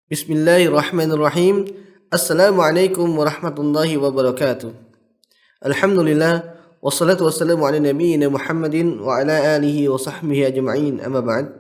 Bismillahirrahmanirrahim. Assalamualaikum warahmatullahi wabarakatuh. Alhamdulillah wassalatu wassalamu ala nabiyyina Muhammadin wa ala alihi wa sahbihi ajma'in. Amma ba'd.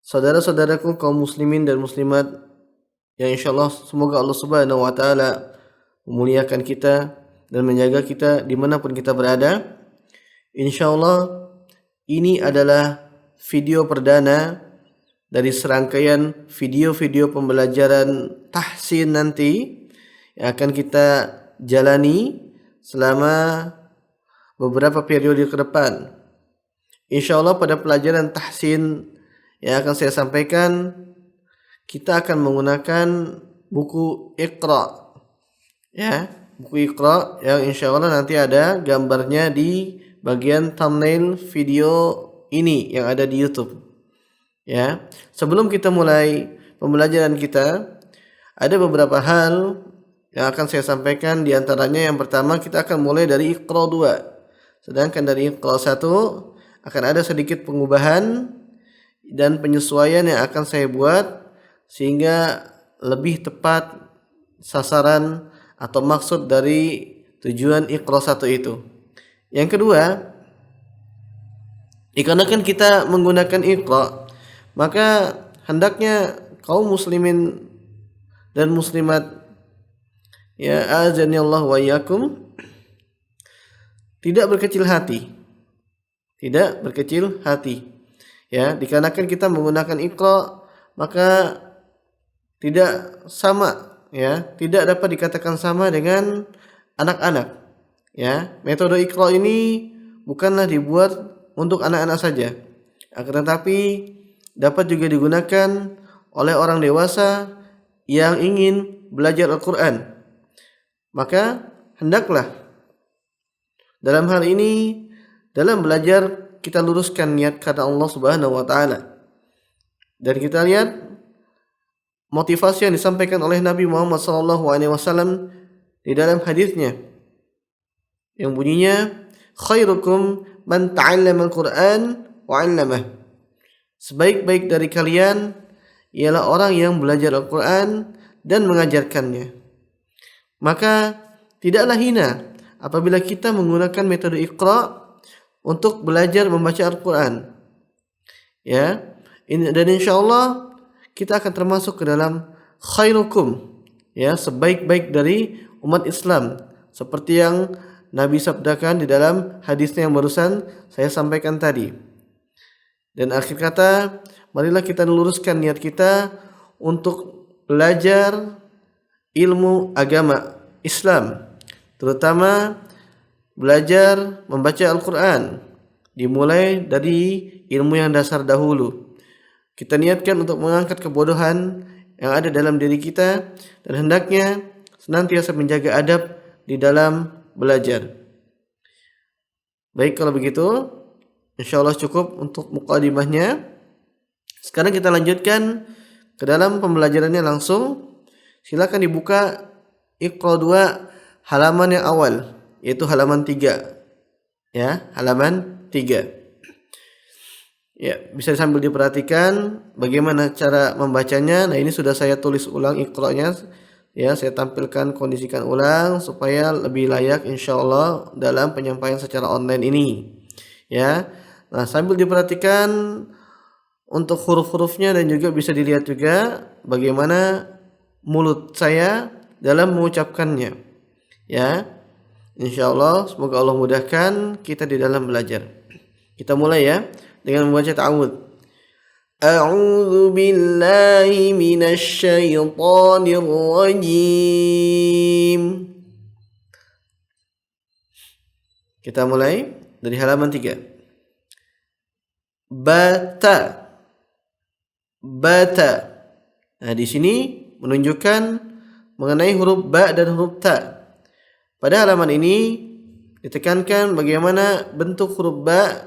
Saudara-saudaraku kaum muslimin dan muslimat yang insyaallah semoga Allah Subhanahu wa taala memuliakan kita dan menjaga kita dimanapun kita berada. Insyaallah ini adalah video perdana dari serangkaian video-video pembelajaran tahsin nanti yang akan kita jalani selama beberapa periode ke depan. Insyaallah pada pelajaran tahsin yang akan saya sampaikan, kita akan menggunakan buku Iqra. Ya, buku Iqra yang insyaallah nanti ada gambarnya di bagian thumbnail video ini yang ada di YouTube. Ya, sebelum kita mulai pembelajaran kita, ada beberapa hal yang akan saya sampaikan. Di antaranya yang pertama, kita akan mulai dari Iqra 2. Sedangkan dari Iqra 1 akan ada sedikit pengubahan dan penyesuaian yang akan saya buat sehingga lebih tepat sasaran atau maksud dari tujuan Iqra 1 itu. Yang kedua, dikarenakan kita menggunakan Iqra, maka hendaknya kaum muslimin dan muslimat, ya azani Allah wa iyyakum, tidak berkecil hati. Tidak berkecil hati. Ya, dikarenakan kita menggunakan Iqra, maka tidak sama, ya, tidak dapat dikatakan sama dengan anak-anak. Ya, metode Iqra ini bukanlah dibuat untuk anak-anak saja, akan tetapi dapat juga digunakan oleh orang dewasa yang ingin belajar Al-Quran. Maka hendaklah dalam hal ini, dalam belajar kita luruskan niat karena Allah Subhanahu wa taala. Dan kita lihat motivasi yang disampaikan oleh Nabi Muhammad SAW di dalam hadisnya yang bunyinya, khairukum man ta'allama al-Quran wa 'allamah. Sebaik-baik dari kalian ialah orang yang belajar Al-Quran dan mengajarkannya. Maka tidaklah hina apabila kita menggunakan metode Iqra untuk belajar membaca Al-Quran. Ya, dan insyaallah kita akan termasuk ke dalam khairukum, ya, sebaik-baik dari umat Islam, seperti yang Nabi sabdakan di dalam hadisnya yang barusan saya sampaikan tadi. Dan akhir kata, marilah kita luruskan niat kita untuk belajar ilmu agama Islam, terutama belajar membaca Al-Quran, dimulai dari ilmu yang dasar dahulu. Kita niatkan untuk mengangkat kebodohan yang ada dalam diri kita dan hendaknya senantiasa menjaga adab di dalam belajar. Baik, kalau begitu insyaallah cukup untuk mukadimahnya. Sekarang kita lanjutkan ke dalam pembelajarannya langsung. Silakan dibuka Iqra 2 halaman yang awal, yaitu halaman 3. Ya, halaman 3. Ya, bisa sambil diperhatikan bagaimana cara membacanya. Nah, ini sudah saya tulis ulang Iqra-nya. Ya, saya tampilkan, kondisikan ulang supaya lebih layak insyaallah dalam penyampaian secara online ini. Ya. Nah, sambil diperhatikan untuk huruf-hurufnya dan juga bisa dilihat juga bagaimana mulut saya dalam mengucapkannya. Ya, insyaallah semoga Allah mudahkan kita di dalam belajar. Kita mulai ya dengan membaca ta'awudz. A'udzu billahi minasy syaithanir rajim. Kita mulai dari halaman 3. Bata. Nah, di sini menunjukkan mengenai huruf ba dan huruf ta. Pada halaman ini ditekankan bagaimana bentuk huruf ba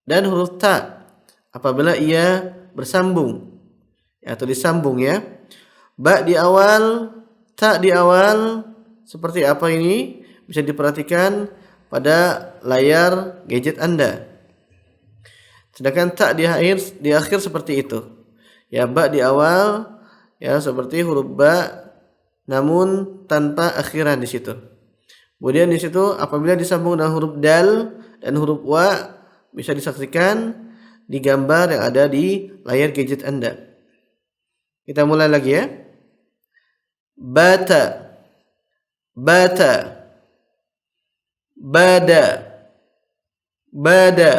dan huruf ta apabila ia bersambung atau disambung, ya. Ba di awal, ta di awal, seperti apa ini bisa diperhatikan pada layar gadget Anda. Sedangkan tak di akhir seperti itu. Ya, ba di awal ya seperti huruf ba namun tanpa akhiran di situ. Kemudian di situ apabila disambung dengan huruf dal dan huruf wa bisa disaksikan di gambar yang ada di layar gadget Anda. Kita mulai lagi ya. Bata, bata, bada, bada,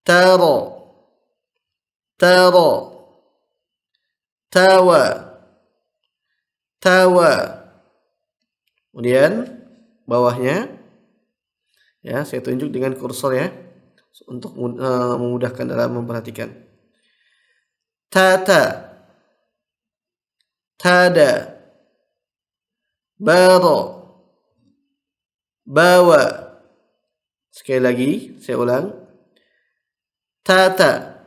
taro, taro, tawa, tawa. Kemudian bawahnya ya saya tunjuk dengan kursor ya untuk memudahkan dalam memperhatikan. Tata, tada, baro, bawa. Sekali lagi saya ulang. Tata,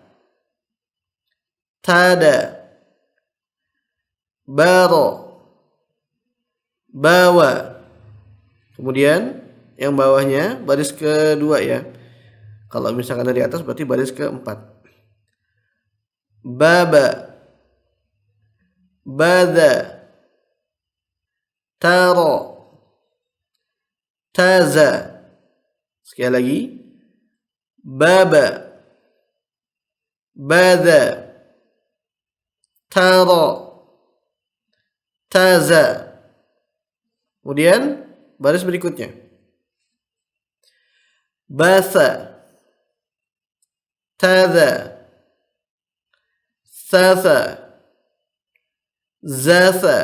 tada, baro, bawa. Kemudian yang bawahnya baris kedua ya. Kalau misalkan dari atas berarti baris keempat. Baba, bada, taro, taza. Sekali lagi. Baba, bada, taro, taza. Kemudian baris berikutnya. Basa, taza, sasa, zasa.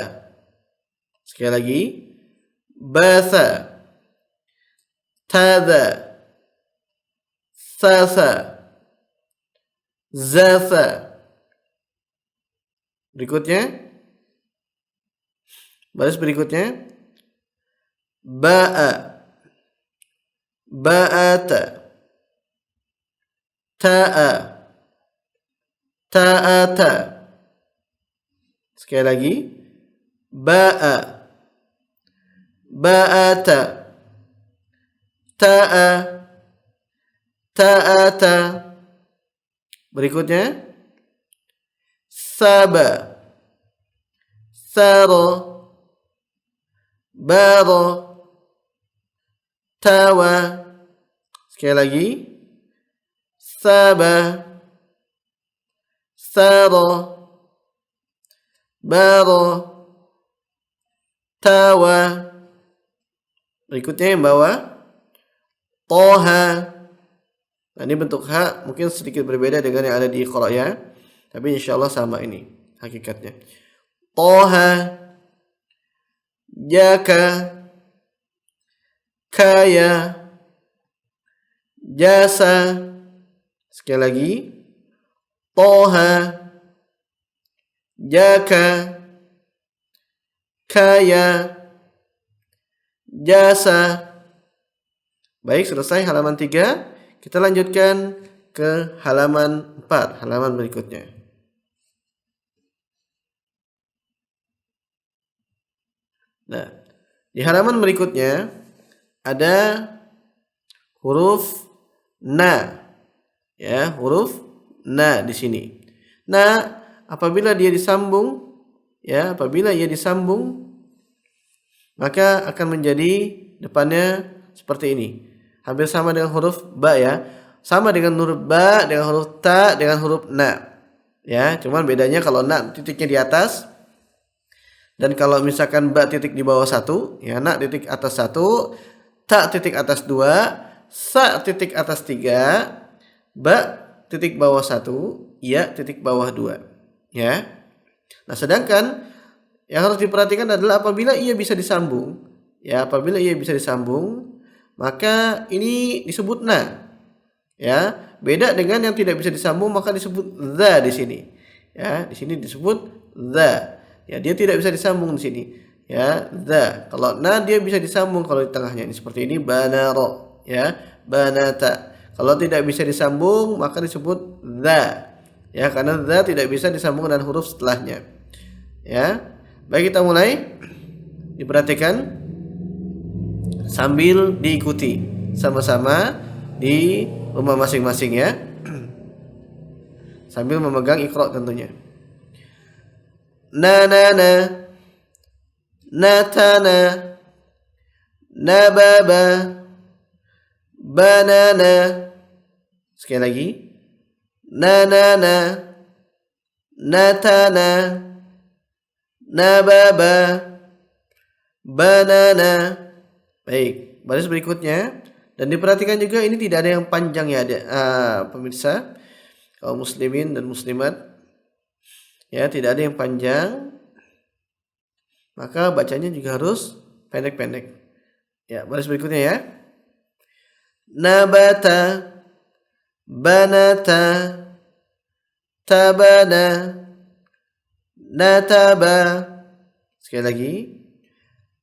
Sekali lagi. Basa, taza, sasa, zasa. Berikutnya. Baris berikutnya. Ba'a, ba'ata, ta'a, ta'ata. Sekali lagi. Ba'a, ba'ata, ta'a, ta'ata. Berikutnya. Saba, saro, baro, tawa. Sekali lagi. Saba, saro, baro, tawa. Berikutnya yang bawah. Toha. Nah, ini bentuk ha mungkin sedikit berbeda dengan yang ada di qara ya. Tapi insyaallah sama ini hakikatnya. Toha, jaka, kaya, jasa. Sekali lagi. Toha, jaka, kaya, jasa. Baik, selesai halaman 3. Kita lanjutkan ke halaman 4, halaman berikutnya. Nah, di halaman berikutnya ada huruf na. Ya, huruf na di sini. Nah, apabila dia disambung, ya, apabila ia disambung, maka akan menjadi depannya seperti ini. Hampir sama dengan huruf ba ya. Sama dengan huruf ba, dengan huruf ta, dengan huruf na. Ya, cuman bedanya kalau na titiknya di atas dan kalau misalkan ba titik di bawah 1, ya na titik atas 1, ta titik atas 2, sa titik atas 3, ba titik bawah 1, ya titik bawah 2. Ya. Nah, sedangkan yang harus diperhatikan adalah apabila ia bisa disambung, ya apabila ia bisa disambung, maka ini disebut na. Ya, beda dengan yang tidak bisa disambung maka disebut za di sini. Ya, di sini disebut za. Ya, dia tidak bisa disambung di sini. Ya, za. Kalau na dia bisa disambung kalau di tengahnya. Ini seperti ini banaro, ya, banata. Kalau tidak bisa disambung maka disebut za. Ya, karena za tidak bisa disambung dengan huruf setelahnya. Ya. Baik, kita mulai. Diperhatikan sambil diikuti sama-sama di rumah masing-masing ya. sambil memegang iqra tentunya. Nanana, natana, nababa, banana. Sekali lagi. Nanana, natana, nababa, banana. Baik, baris berikutnya. Dan diperhatikan juga ini tidak ada yang panjang ya, pemirsa kaum muslimin dan muslimat. Ya, tidak ada yang panjang. Maka bacanya juga harus pendek-pendek. Ya, baris berikutnya ya. Nabata, banata, tabana, nataba. Sekali lagi.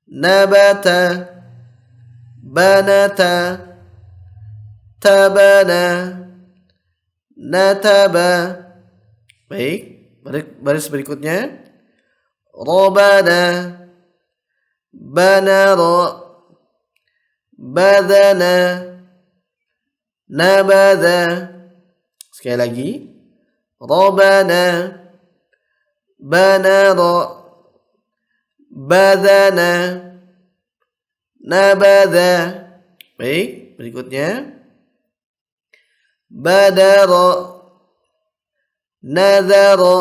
Nabata, banata, tabana, nataba. Baik, baris berikutnya. Robana, banara, badana, nabada. Sekali lagi. Robana, banara, badana, nabada. Baik, berikutnya. Badara, nadara,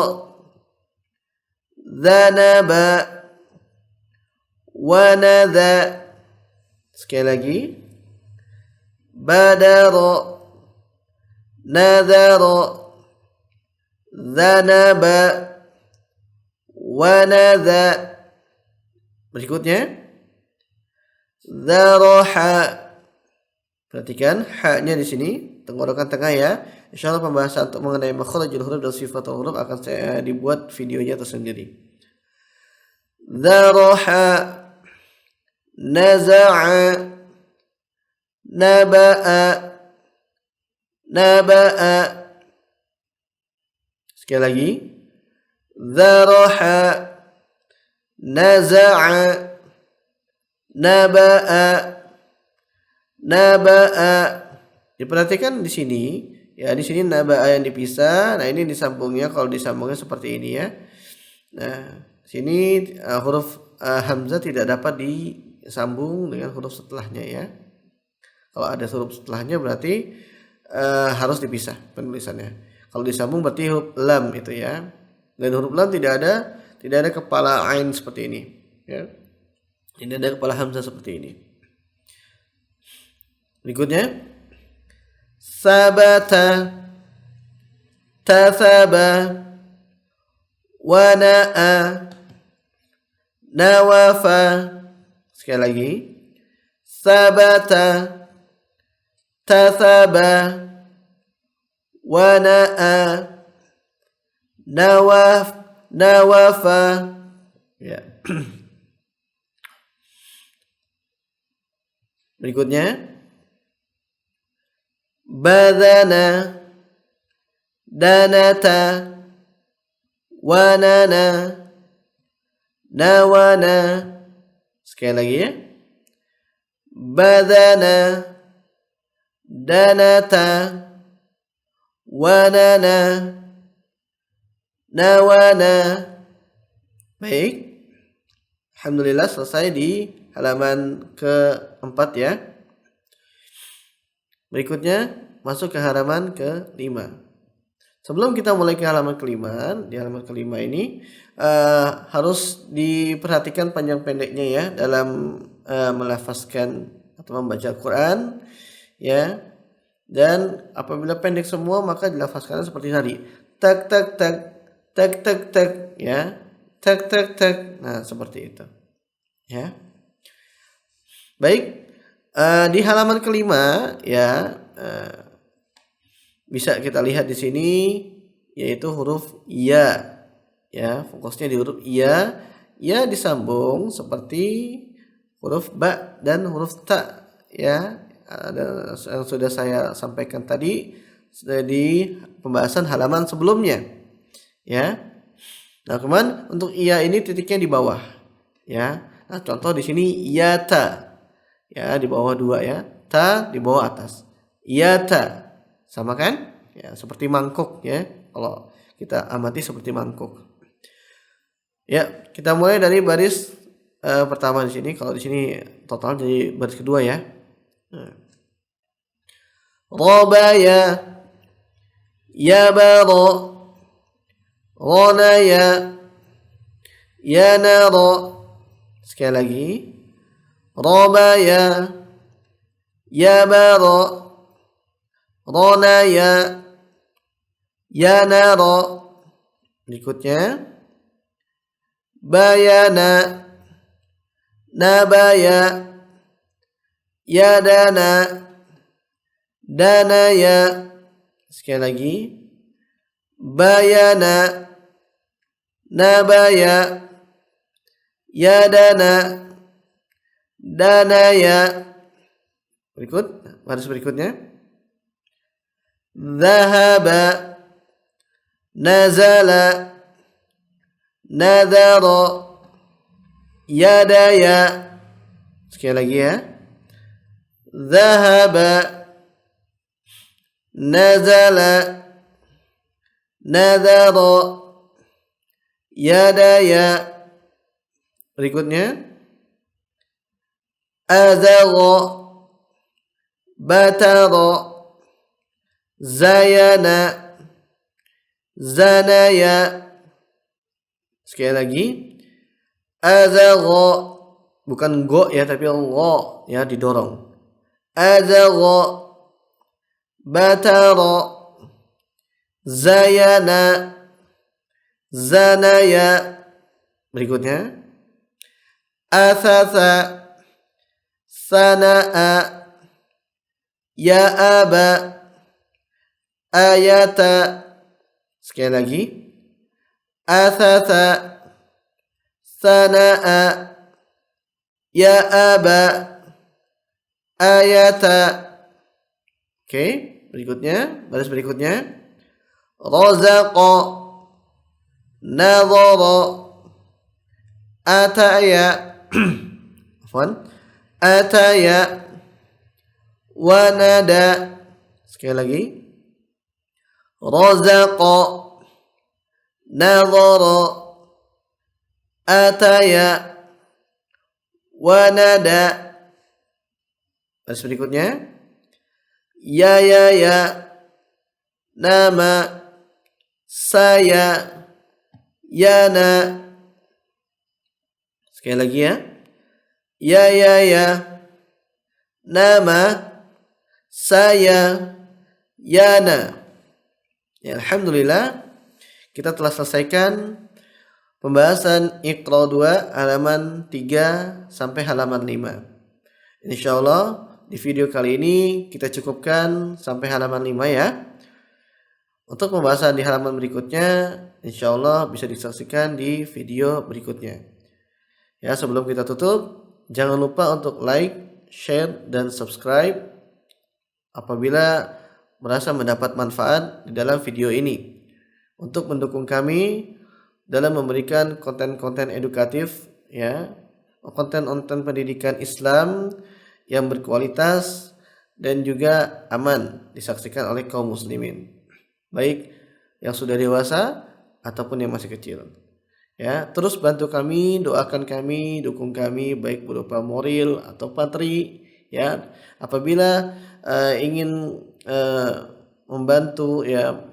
dhanaba, wanadha. Sekali lagi. Badara, nadara, dhanaba, wanadha. Berikutnya. Dharaha. Perhatikan ha-nya di sini, tenggorokan tengah ya. Insyaallah pembahasan untuk mengenai makharijul huruf dan sifat huruf akan saya dibuat videonya tersendiri. Dharaha, naza'a, naba'a, naba'a. Sekali lagi. Dharaha, naza'a, naba'a, naba'a. Diperhatikan di sini, ya di sini naba'a yang dipisah. Nah, ini disambungnya, kalau disambungnya seperti ini ya. Nah, sini huruf hamzah tidak dapat disambung dengan huruf setelahnya ya. Kalau ada huruf setelahnya berarti harus dipisah penulisannya. Kalau disambung berarti huruf lam itu ya. Dan huruf lam tidak ada kepala ain seperti ini ya. Tidak ada kepala hamzah seperti ini. Berikutnya. Sabata, tathaba, wana'a, nawafa. Sekali lagi. Sabata, tathaba, wana'a, nawafa. Ya. Berikutnya. Badana, danata, wanana, nawana. Sekali lagi ya. Badana, danata, wanana, nawana. Baik. Alhamdulillah selesai di halaman keempat ya. Berikutnya masuk ke halaman ke-5. Sebelum kita mulai ke halaman ke-5, di halaman ke-5 ini harus diperhatikan panjang pendeknya ya dalam melafazkan atau membaca Al-Quran ya. Dan apabila pendek semua maka dilafazkan seperti tadi. Tak tak tak, tak tak tak ya. Tak tak tak. Nah, seperti itu. Ya. Baik. Di halaman ke-5 ya bisa kita lihat di sini yaitu huruf ya. Ya, fokusnya di huruf ya. Ya disambung seperti huruf ba dan huruf ta ya. Ada yang sudah saya sampaikan tadi di pembahasan halaman sebelumnya. Ya. Nah, kemudian untuk iya ini titiknya di bawah. Ya. Nah, contoh di sini yata. Ya, di bawah 2 ya. Ta di bawah atas. Yata. Sama kan? Ya, seperti mangkok ya. Kalau kita amati seperti mangkuk. Ya, kita mulai dari baris pertama di sini. Kalau di sini total jadi baris kedua ya. Rabaya, yabara, ranaya, yanara. Sekali lagi. Rabaya, yabara, ranaya, yanara. Berikutnya bayana, nabaya, yadana, danaya. Sekali lagi. Bayana, nabaya, yadana, danaya. Baris berikutnya. Dhahaba, nazala, nadhara, yadaya. Sekali lagi ya. Dhahaba, nazala, nadhara, yadaya. Berikutnya. Azagha, batara, zayana, zanaya. Sekali lagi. Azagha, bukan go ya, tapi gha ya, didorong. Azagha, batara, zayana, zanaya. Berikutnya. Athasa, sana'a, ya'aba, ayata. Sekali lagi. Athasa, sana'a, ya'aba, ayata. Oke, berikutnya, baris berikutnya. Razaqa, nadhara, ataya, ataya, wanada. Sekali lagi. Razaqa, nadhara, ataya, wanada. Baris berikutnya. Ya, nama, saya, yana. Sekali lagi ya. Ya, nama, saya, yana. Ya, alhamdulillah kita telah selesaikan pembahasan Iqra 2 halaman 3 sampai halaman 5. Insyaallah di video kali ini kita cukupkan sampai halaman 5 ya. Untuk pembahasan di halaman berikutnya insyaallah bisa disaksikan di video berikutnya. Ya, sebelum kita tutup, jangan lupa untuk like, share, dan subscribe apabila merasa mendapat manfaat di dalam video ini. Untuk mendukung kami dalam memberikan konten-konten edukatif, ya, konten-konten pendidikan Islam yang berkualitas dan juga aman disaksikan oleh kaum muslimin, baik yang sudah dewasa ataupun yang masih kecil. Ya, terus bantu kami, doakan kami, dukung kami baik berupa moral atau patri. Ya, apabila ingin membantu ya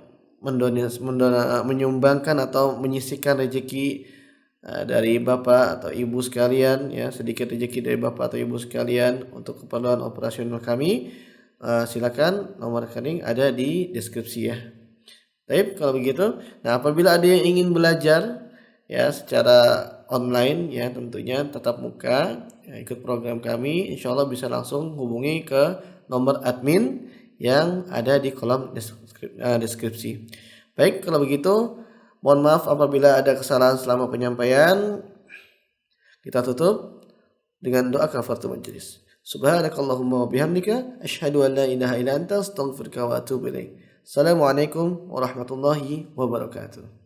menyumbangkan atau menyisihkan rezeki dari bapak atau ibu sekalian, ya, sedikit rezeki dari bapak atau ibu sekalian untuk keperluan operasional kami, silakan nomor rekening ada di deskripsi ya. Baik, kalau begitu, nah apabila ada yang ingin belajar ya secara online ya tentunya tatap muka ya, ikut program kami, insyaallah bisa langsung hubungi ke nomor admin yang ada di kolom deskripsi. Baik, kalau begitu mohon maaf apabila ada kesalahan selama penyampaian. Kita tutup dengan doa kafaratul majelis. Subhanakallahumma wa bihamdika asyhadu an la ilaha illa anta astaghfiruka wa atubu ilaik. Assalamualaikum warahmatullahi wabarakatuh.